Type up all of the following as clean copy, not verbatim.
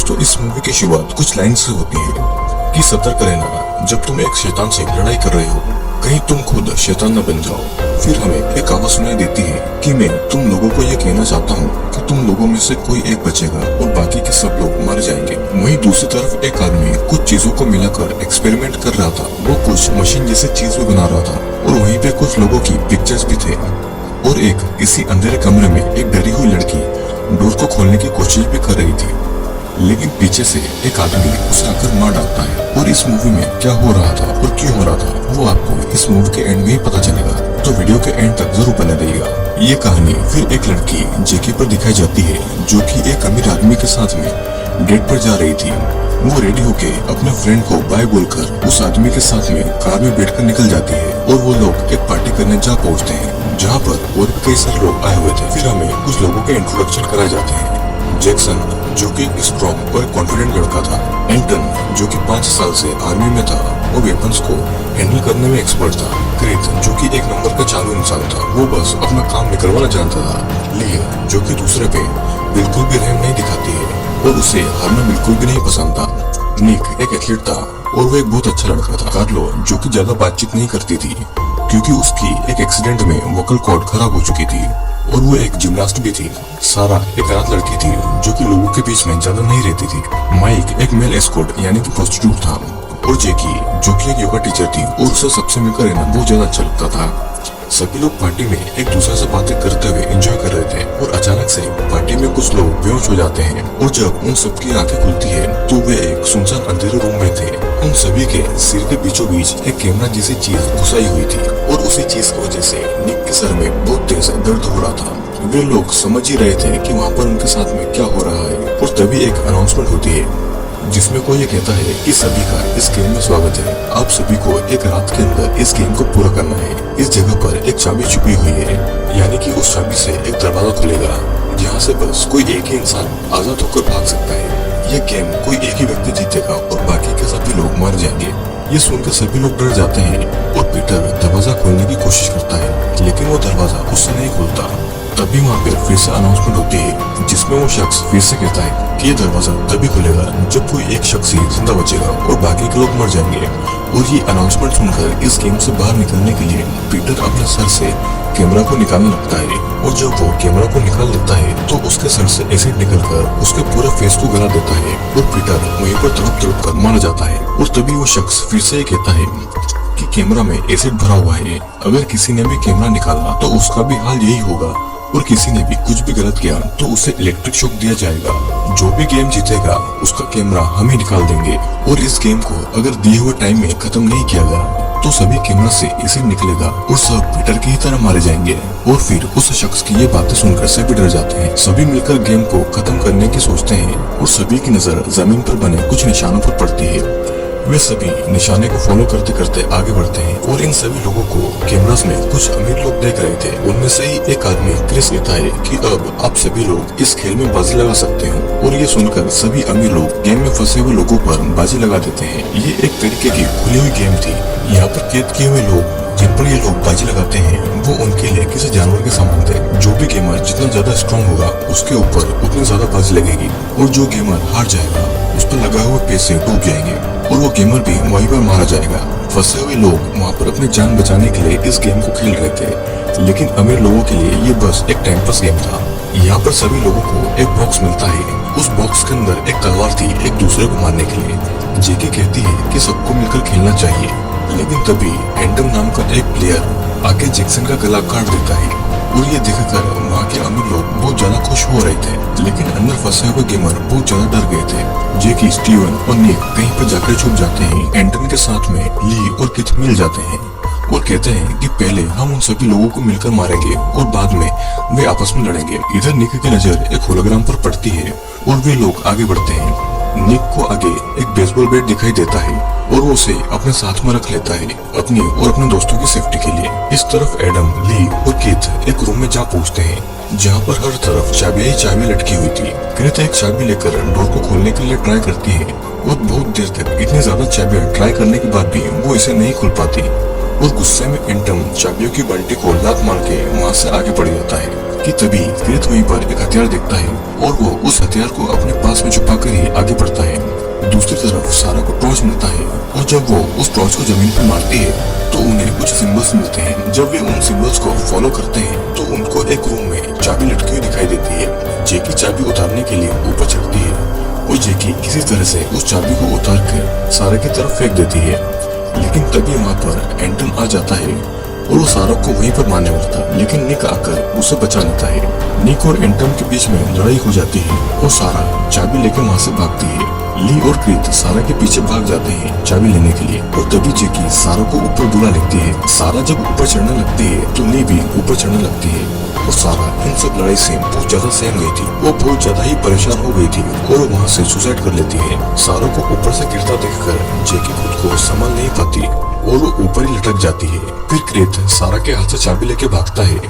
दोस्तों, इस मूवी की शुरुआत कुछ लाइन से होती है कि सतर्क रहना, जब तुम एक शैतान से लड़ाई कर रहे हो, कहीं तुम खुद शैतान न बन जाओ। फिर हमें एक आवाज सुनाई देती है कि मैं तुम लोगों को ये कहना चाहता हूँ कि तुम लोगों में से कोई एक बचेगा और बाकी के सब लोग मर जाएंगे। वहीं दूसरी तरफ एक आदमी कुछ चीजों को मिलाकर एक्सपेरिमेंट कर रहा था। वो कुछ मशीन जैसी चीज भी बना रहा था और वहीं पे कुछ लोगों की पिक्चर्स भी थे। और एक इसी अंधेरे कमरे में एक डरी हुई लड़की डोर को खोलने की कोशिश भी कर रही थी, लेकिन पीछे से एक आदमी उसे आकर मार डालता है। और इस मूवी में क्या हो रहा था और क्यों हो रहा था वो आपको इस मूवी के एंड में ही पता चलेगा, तो वीडियो के एंड तक जरूर बने रहिएगा। ये कहानी फिर एक लड़की जेके पर दिखाई जाती है, जो कि एक अमीर आदमी के साथ में डेट पर जा रही थी। वो रेडी होके अपने फ्रेंड को बाय बोलकर उस आदमी के साथ में कार में बैठकर निकल जाती है और वो लोग एक पार्टी करने जा पहुंचते हैं, जहाँ पर और भी कई सारे लोग आए हुए थे। फिर हमें कुछ लोगों के इंट्रोडक्शन कराए जाते हैं। जैक्सन, जो कि स्ट्रॉन्ग और कॉन्फिडेंट लड़का था। एंटन, जो कि 5 साल से आर्मी में था और वेपन्स को हैंडल करने में एक्सपर्ट था। क्रित, जो कि एक नंबर का चालू इंसान था, वो बस अपना काम निकलवाना जानता था। लिया, जो कि दूसरे पे बिल्कुल भी रहम नहीं दिखाती है और उसे हारना बिल्कुल भी नहीं पसंद था। निक एक एथलीट था और वो एक बहुत अच्छा लड़का था। कार्लो, जो कि ज्यादा बातचीत नहीं करती थी क्योंकि उसकी एक एक्सीडेंट में वोकल कॉर्ड खराब हो चुकी थी और वो एक जिम्नास्ट भी थी। सारा एक अनाथ लड़की थी जो कि लोगों के बीच में ज्यादा नहीं रहती थी। माइक एक मेल एस्कॉर्ट यानी कि प्रोस्टिट्यूट था। और जेकी, जो कि एक योगा टीचर थी और उसे सबसे मिलकर रहना बहुत ज्यादा अच्छा लगता था। सभी लोग पार्टी में एक दूसरे से बातें करते हुए एंजॉय कर रहे थे और अचानक से पार्टी में कुछ लोग बेहोश हो जाते हैं और जब उन सबकी आंखें खुलती है तो वे एक सुनसान अंधेरे रूम में थे। उन सभी के सिर के बीचों बीच एक कैमरा जैसी चीज घुसाई हुई थी और उसी चीज की वजह से निक के सर में बहुत तेज दर्द हो रहा था। वे लोग समझ ही रहे थे कि वहाँ पर उनके साथ में क्या हो रहा है और तभी एक अनाउंसमेंट होती है जिसमें कोई ये कहता है कि सभी का इस गेम में स्वागत है। आप सभी को एक रात के अंदर इस गेम को पूरा करना है। इस जगह पर एक चाबी छुपी हुई है, यानी कि उस चाबी से एक दरवाजा खुलेगा जहाँ से बस कोई एक ही इंसान आजाद होकर भाग सकता है। ये गेम कोई एक ही व्यक्ति जीतेगा और बाकी के सभी लोग मर जाएंगे। ये सुनकर सभी लोग डर जाते हैं और पीटर दरवाजा खोलने की कोशिश करता है, लेकिन वो दरवाजा उससे नहीं खुलता। तभी वहाँ पर फिर से अनाउंसमेंट होती है जिसमें वो शख्स फिर से कहता है कि ये दरवाजा तभी खुलेगा जब कोई एक शख्स ही जिंदा बचेगा और बाकी के लोग मर जाएंगे। और ये अनाउंसमेंट सुनकर इस गेम से बाहर निकलने के लिए पीटर अपने सर से कैमरा को निकालने लगता है और जब वो कैमरा को निकाल देता है तो उसके सर से एसिड निकलकर उसके पूरे फेस को गला देता है और पीटर वहीं पर तड़प कर मारा जाता है। और तभी वो शख्स फिर से कहता है कि कैमरा में एसिड भरा हुआ है, अगर किसी ने भी कैमरा निकाला तो उसका भी हाल यही होगा और किसी ने भी कुछ भी गलत किया तो उसे इलेक्ट्रिक शॉक दिया जाएगा। जो भी गेम जीतेगा उसका कैमरा हम ही निकाल देंगे और इस गेम को अगर दिए हुए टाइम में खत्म नहीं किया गया तो सभी कैमरा से एसिड निकलेगा और सब पीटर की ही तरह मारे जाएंगे। और फिर उस शख्स की ये बातें सुनकर सभी डर जाते हैं। सभी मिलकर गेम को खत्म करने की सोचते हैं और सभी की नजर जमीन पर बने कुछ निशानों पर पड़ती है। वे सभी निशाने को फॉलो करते करते आगे बढ़ते हैं और इन सभी लोगों को कैमरास में कुछ अमीर लोग देख रहे थे। उनमें से ही एक आदमी क्रिस कहता है कि अब आप सभी लोग इस खेल में बाजी लगा सकते हो। और ये सुनकर सभी अमीर लोग गेम में फंसे हुए लोगों पर बाजी लगा देते हैं। ये एक तरीके की खुली हुई गेम थी। यहाँ पर कैद किए हुए लोग जिन पर ये लोग बाजी लगाते हैं वो उनके लिए किसी जानवर के समान थे। जो भी गेमर जितना ज्यादा स्ट्रॉन्ग होगा उसके ऊपर उतनी ज्यादा बाजी लगेगी और जो गेमर हार जाएगा उस पर लगाए हुए पैसे डूब जाएंगे और वो गेमर भी वहीं पर मारा जाएगा। फंसे हुए लोग वहाँ पर अपनी जान बचाने के लिए इस गेम को खेल रहे थे, लेकिन अमीर लोगों के लिए ये बस एक टाइम पास गेम था। यहाँ पर सभी लोगों को एक बॉक्स मिलता है। उस बॉक्स के अंदर एक तलवार थी एक दूसरे को मारने के लिए। जेके कहती है कि सबको मिलकर खेलना चाहिए, लेकिन तभी एंटम नाम का एक प्लेयर आके जैक्सन का गला काट देता है और ये देखकर वहाँ के अमीर लोग बहुत ज्यादा खुश हो रहे थे, लेकिन अंदर फंसे हुए गेमर बहुत ज्यादा डर गए थे। जेकी, स्टीवन और निक कहीं पर जाकर छुप जाते हैं। एंटन के साथ में ली और किथ मिल जाते हैं और कहते हैं कि पहले हम उन सभी लोगों को मिलकर मारेंगे और बाद में वे आपस में लड़ेंगे। इधर निक की नजर एक होलोग्राम पर पड़ती है और वे लोग आगे बढ़ते हैं। निक को आगे एक बेसबॉल बैट दिखाई देता है और वो उसे अपने साथ में रख लेता है अपनी और अपने दोस्तों की सेफ्टी के लिए। इस तरफ एडम, ली और किथ एक रूम में जा पहुंचते हैं जहाँ पर हर तरफ चाबियां ही चाबियां लटकी हुई थी। किथ एक चाबी लेकर डोर को खोलने के लिए ट्राई करती है और बहुत देर तक इतनी ज्यादा चाबियां ट्राई करने के बाद भी वो इसे नहीं खोल पाती और गुस्से में एंटम चाबियों की बाल्टी को लात मार के वहाँ से आगे बढ़ जाता है। कि तभी क्रित वहीं पर एक हथियार देखता है और वो उस हथियार को अपने पास में छुपा कर ही आगे बढ़ता है। दूसरी तरफ सारा को टॉर्च मिलता है और जब वो उस टॉर्च को जमीन पर मारती है तो उन्हें कुछ सिंबल्स मिलते हैं। जब वे उन सिंबल्स को फॉलो करते हैं तो उनको एक रूम में चाबी लटकी हुई दिखाई देती है। जेकी चाबी उतारने के लिए ऊपर चढ़ती है और जेकी किसी तरह से उस चाबी को उतार कर सारा की तरफ फेंक देती है, लेकिन तभी वहाँ पर एंटन आ जाता है और वो सारा को वहीं पर मारने वाला था, लेकिन निक आकर उसे बचा लेता है। निक और एंटन के बीच में लड़ाई हो जाती है और सारा चाबी लेकर वहाँ से भागती है। ली और क्रीत सारा के पीछे भाग जाते हैं चाबी लेने के लिए और तभी जेकी सारा को ऊपर बुला लेती है। सारा जब ऊपर चढ़ने लगती है तो ली भी ऊपर चढ़ने लगती है और सारा इन सब लड़ाई से बहुत ज्यादा सहम गई थी। वो बहुत ज्यादा ही परेशान हो गई थी और वहाँ से सुसाइड कर लेती है। सारा को ऊपर से गिरता देखकर जेकी खुद को संभाल नहीं पाती और वो ऊपर ही लटक जाती है। फिर क्रीत सारा के हाथ से चाबी लेके भागता है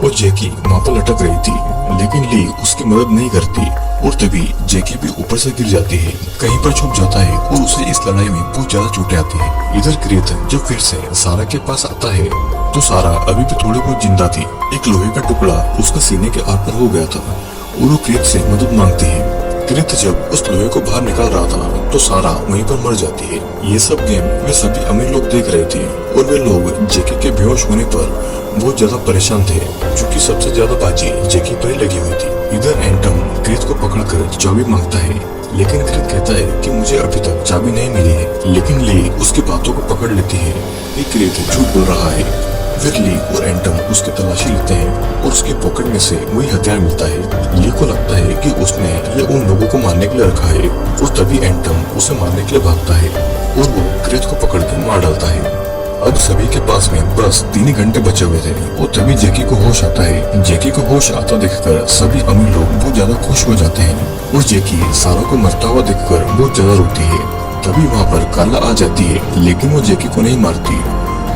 और जेकी वहाँ पर लटक रही थी, लेकिन ली उसकी मदद नहीं करती और तभी जेकी भी ऊपर से गिर जाती है, कहीं पर छुप जाता है और उसे इस लड़ाई में बहुत ज्यादा चोटें आती है। इधर क्रीत जब फिर से सारा के पास आता है तो सारा अभी भी थोड़ी बहुत जिंदा थी। एक लोहे का टुकड़ा उसके सीने के आर पार हो गया था और वो क्रीत से मदद मांगती है। क्रीत जब उस लोहे को बाहर निकाल रहा था तो सारा वहीं पर मर जाती है। ये सब गेम वे सभी अमीर लोग देख रहे थे और वे लोग जेकी के बेहोश होने पर बहुत ज्यादा परेशान थे, क्योंकि सबसे ज्यादा बाजी जेकी पर ही लगी हुई थी। इधर एंटम क्रीत को पकड़कर चाबी मांगता है, लेकिन क्रीत कहता है कि मुझे अभी तक चाबी नहीं मिली है, लेकिन ली उसकी बातों को पकड़ लेती है कि क्रीत झूठ बोल रहा है। फिर ली और एंटम उसकी तलाशी लेते हैं और उसके पॉकेट में से वही हथियार मिलता है। ली को लगता है कि उसने ये उन लोगों को मारने के लिए रखा है और तभी एंटम उसे मारने के लिए भागता है और वो क्रीत को पकड़ कर मार डालता है। अब सभी के पास में बस 3 ही घंटे बचे हुए थे और तभी जेकी को होश आता है। जेकी को होश आता देखकर सभी अमीर लोग बहुत ज्यादा खुश हो जाते हैं और जेकी सारा को मरता हुआ देखकर बहुत ज्यादा रोती है। तभी वहाँ पर कार्ला आ जाती है, लेकिन वो जेकी को नहीं मारती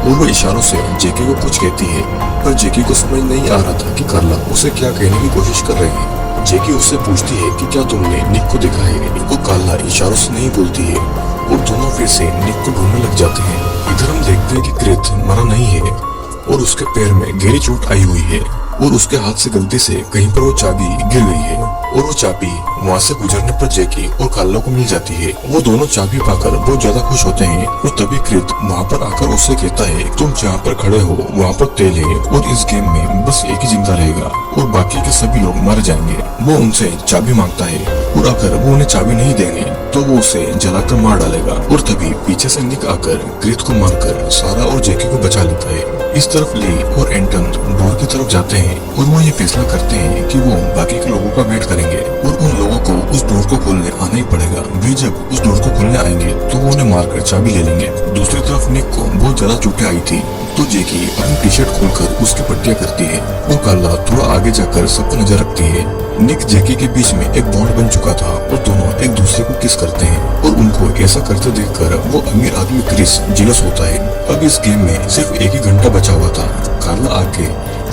और वो इशारों से जेकी को कुछ कहती है, पर जेकी को समझ नहीं आ रहा था कि कार्ला उसे क्या कहने की कोशिश कर रही है। जेकी उससे पूछती है कि क्या तुमने निक को देखा है, और कार्ला इशारों से नहीं बोलती है और दोनों फिर से निक को ढूंढने लग जाते हैं। इधर हम देखते हैं कि क्रीत मरा नहीं है और उसके पैर में गहरी चोट आई हुई है और उसके हाथ से गलती से कहीं पर वो चाबी गिर गई है और वो चाबी वहाँ से गुजरने पर जेकी और कार्ला को मिल जाती है। वो दोनों चाबी पाकर बहुत ज्यादा खुश होते हैं और तभी क्रीत वहाँ पर आकर उससे कहता है, तुम जहाँ पर खड़े हो वहाँ पर तेल है और इस गेम में बस एक ही जिंदा रहेगा और बाकी के सभी लोग मर जाएंगे। वो उनसे चाबी मांगता है और अगर वो उन्हें चाबी नहीं देंगे तो वो उसे जलाकर मार डालेगा और तभी पीछे से निक आकर क्रीत को मारकर सारा और जेकी को बचा लेता है। इस तरफ ली और एंटन डोर की तरफ जाते हैं और वो ये फैसला करते हैं कि वो बाकी के लोगों का वेट करेंगे और उन लोगों को उस डोर को खोलने आना ही पड़ेगा। वे जब उस डोर को खोलने आएंगे तो वो उन्हें मारकर चाबी ले लेंगे। दूसरी तरफ निक को बहुत ज्यादा चोटें आई थी तो जेकी अपनी टी शर्ट खोलकर उसकी पट्टियां करती है और कार्ला थोड़ा आगे जाकर सबको नजर रखती है। निक जेकी के बीच में एक बॉन्ड बन चुका था और दोनों एक दूसरे को किस करते हैं और उनको ऐसा करते देखकर वो अमीर आदमी क्रिस जेलस होता है। अब इस गेम में सिर्फ 1 ही घंटा बचा हुआ था। कार्ला आके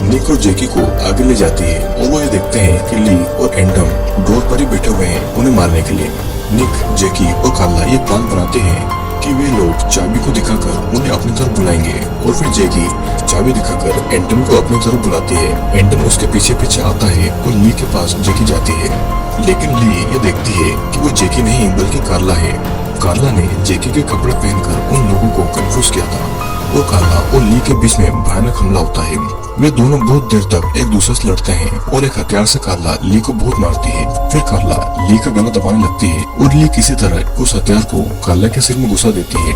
निक और जेकी को आगे ले जाती है और वो ये देखते हैं कि ली और एंडम डोर पर ही बैठे हुए हैं उन्हें मारने के लिए। निक, जेकी और कार्ला ये प्लान बनाते हैं कि वे लोग चाबी को दिखाकर उन्हें अपनी तरफ बुलाएंगे और फिर जेकी चाबी दिखाकर एंटन को अपनी तरफ बुलाती है। एंटन उसके पीछे पीछे आता है और ली के पास जेकी जाती है, लेकिन ली ये देखती है कि वो जेकी नहीं बल्कि कार्ला है। कार्ला ने जेकी के कपड़े पहनकर उन लोगों को कंफ्यूज किया था और कार्ला और ली के बीच में भयानक हमला होता है। वे दोनों बहुत देर तक एक दूसरे से लड़ते हैं और एक हथियार से कार्ला ली को बहुत मारती है। फिर कार्ला ली का गला दबाने लगती है और ली किसी तरह उस हथियार को कार्ला के सिर में घुसा देती है,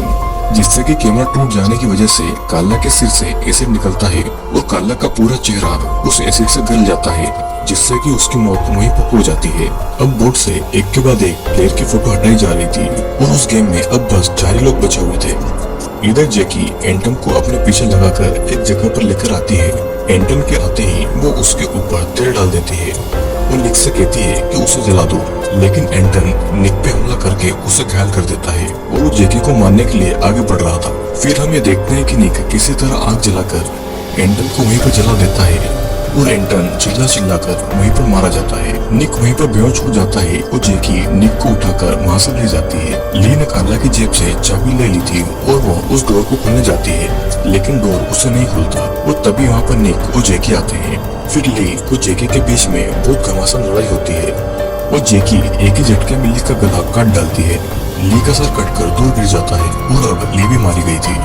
जिससे कि कैमरा टूट जाने की वजह से कार्ला के सिर से एसिड निकलता है और कार्ला का पूरा चेहरा उस एसिड से गल जाता है, जिससे कि उसकी मौत वहीं पर हो जाती है। अब बोर्ड से एक के बाद एक प्लेयर की फोटो हटाई जा रही थी और उस गेम में अब बस 4 ही लोग बचे हुए थे। इधर जेकी एंटम को अपने पीछे लगाकर एक जगह पर लेकर आती है। एंटम के आते ही वो उसके ऊपर तेल डाल देती है और निक से कहती है कि उसे जला दो, लेकिन एंटन निक पे हमला करके उसे घायल कर देता है और वो जेकी को मारने के लिए आगे बढ़ रहा था। फिर हम ये देखते हैं कि निक किसी तरह आग जलाकर एंटन को वहीं पर जला देता है और एंटन चिल्ला चिल्ला कर वहीं पर मारा जाता है। निक वहीं पर बेहोश हो जाता है और जैकी निक को उठाकर वहाँ से ले जाती है। ली ने कार्ला की जेब से चाबी ले ली थी और वो उस डोर को खोलने जाती है, लेकिन डोर उसे नहीं खुलता। और तभी वहाँ पर निक और जैकी आते हैं। फिर ली और जैकी के बीच में बहुत घमासान लड़ाई होती है और जैकी एक ही झटके में ली का गला काट डालती है। ली का सर कटकर दूर गिर जाता है और अब ली भी मारी गई थी।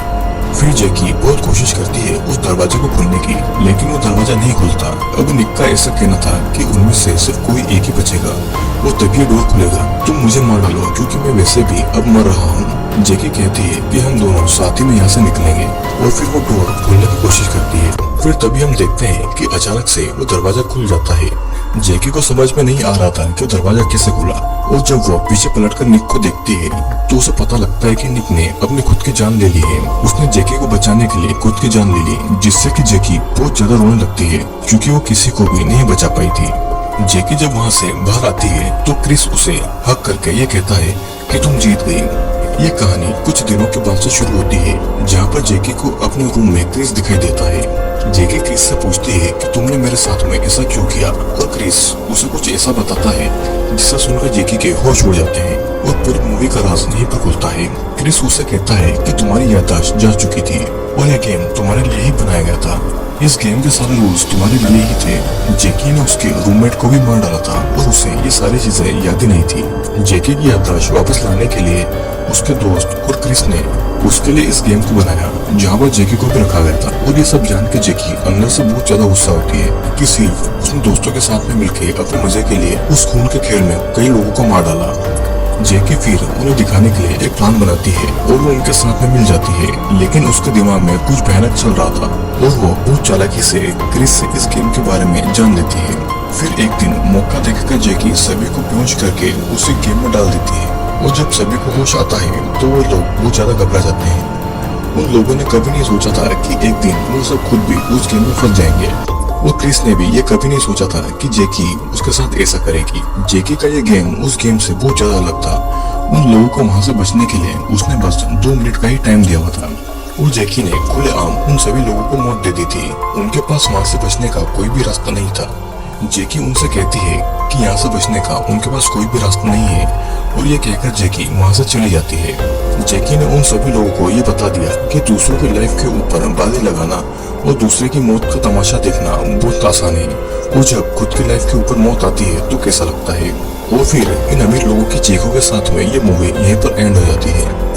फिर जैकी बहुत कोशिश करती है उस दरवाजे को खोलने की, लेकिन वो दरवाजा नहीं खुलता। अब निक का ऐसा कहना था कि उनमें से सिर्फ कोई एक ही बचेगा और तभी डोर खुलेगा। तुम मुझे मार डालो क्योंकि मैं वैसे भी अब मर रहा हूँ। जैकी कहती है कि हम दोनों साथ ही में यहाँ से निकलेंगे और फिर वो डोर खोलने की कोशिश करती है। फिर तभी हम देखते हैं कि अचानक से वो दरवाजा खुल जाता है। जैकी को समझ में नहीं आ रहा था कि दरवाजा कैसे खुला और जब वो पीछे पलटकर निक को देखती है तो उसे पता लगता है कि निक ने अपनी खुद की जान ले ली है। उसने जैकी को बचाने के लिए खुद की जान ले ली, जिससे कि जैकी बहुत ज्यादा रोने लगती है क्योंकि वो किसी को भी नहीं बचा पाई थी। जैकी जब वहाँ से बाहर आती है तो क्रिस उसे हक करके ये कहता है कि तुम जीत गई। ये कहानी कुछ दिनों के बाद से शुरू होती है, जहाँ पर जैकी को अपने रूम में क्रिस दिखाई देता है। जैकी क्रिस से पूछती है कि तुमने मेरे साथ में ऐसा क्यों किया, और क्रिस उसे कुछ ऐसा बताता है जिससे सुनकर जैकी के होश उड़ जाते हैं और पूरी मूवी का राज नहीं पर खुलता है। क्रिस उसे कहता है कि तुम्हारी याददाश्त जा चुकी थी और यह गेम तुम्हारे लिए ही बनाया गया था। इस गेम के सारे रूल्स तुम्हारे लिए ही थे। जैकी ने उसके रूममेट को भी मार डाला था और उसे ये सारी चीजें याद ही नहीं थी। जैकी की याददाश्त वापस लाने के लिए उसके दोस्त और क्रिस ने उसके लिए इस गेम को बनाया, जहाँ पर जैकी को भी रखा गया था। और ये सब जान के जैकी अंदर से बहुत ज्यादा गुस्सा होती है कि सिर्फ उसने दोस्तों के साथ में मिलकर अपने मजे के लिए उस खून के खेल में कई लोगों को मार डाला। जैकी फिर उन्हें दिखाने के लिए एक प्लान बनाती है और वो उनके साथ में मिल जाती है, लेकिन उसके दिमाग में कुछ भयानक चल रहा था और वो बहुत चालाकी से क्रिस से इस गेम के बारे में जान लेती है। फिर एक दिन मौका देखकर जैकी सभी को बेहोश करके उसी गेम में डाल देती है और जब सभी को होश आता है तो वो लोग बहुत ज्यादा घबरा जाते हैं। उन लोगों ने कभी नहीं सोचा था कि एक दिन वो सब खुद भी उस गेम में फंस जाएंगे और क्रिस ने भी ये कभी नहीं सोचा था कि जैकी उसके साथ ऐसा करेगी। जैकी का ये गेम उस गेम से बहुत ज्यादा अलग था। उन लोगों को वहाँ से बचने के लिए उसने बस 2 मिनट का ही टाइम दिया हुआ था और जैकी ने खुलेआम उन सभी लोगों को मौत दे दी थी। उनके पास वहाँ से बचने का कोई भी रास्ता नहीं था। जैकी उनसे कहती है कि यहाँ से बचने का उनके पास कोई भी रास्ता नहीं है और ये कहकर जैकी वहाँ से चली जाती है। जैकी ने उन सभी लोगों को ये बता दिया कि दूसरों की लाइफ के ऊपर बाजी लगाना और दूसरे की मौत का तमाशा देखना बहुत आसान है और जब खुद की लाइफ के ऊपर मौत आती है तो कैसा लगता है। और फिर इन अमीर लोगों की चीखों के साथ में ये मूवी यहीं पर एंड हो जाती है।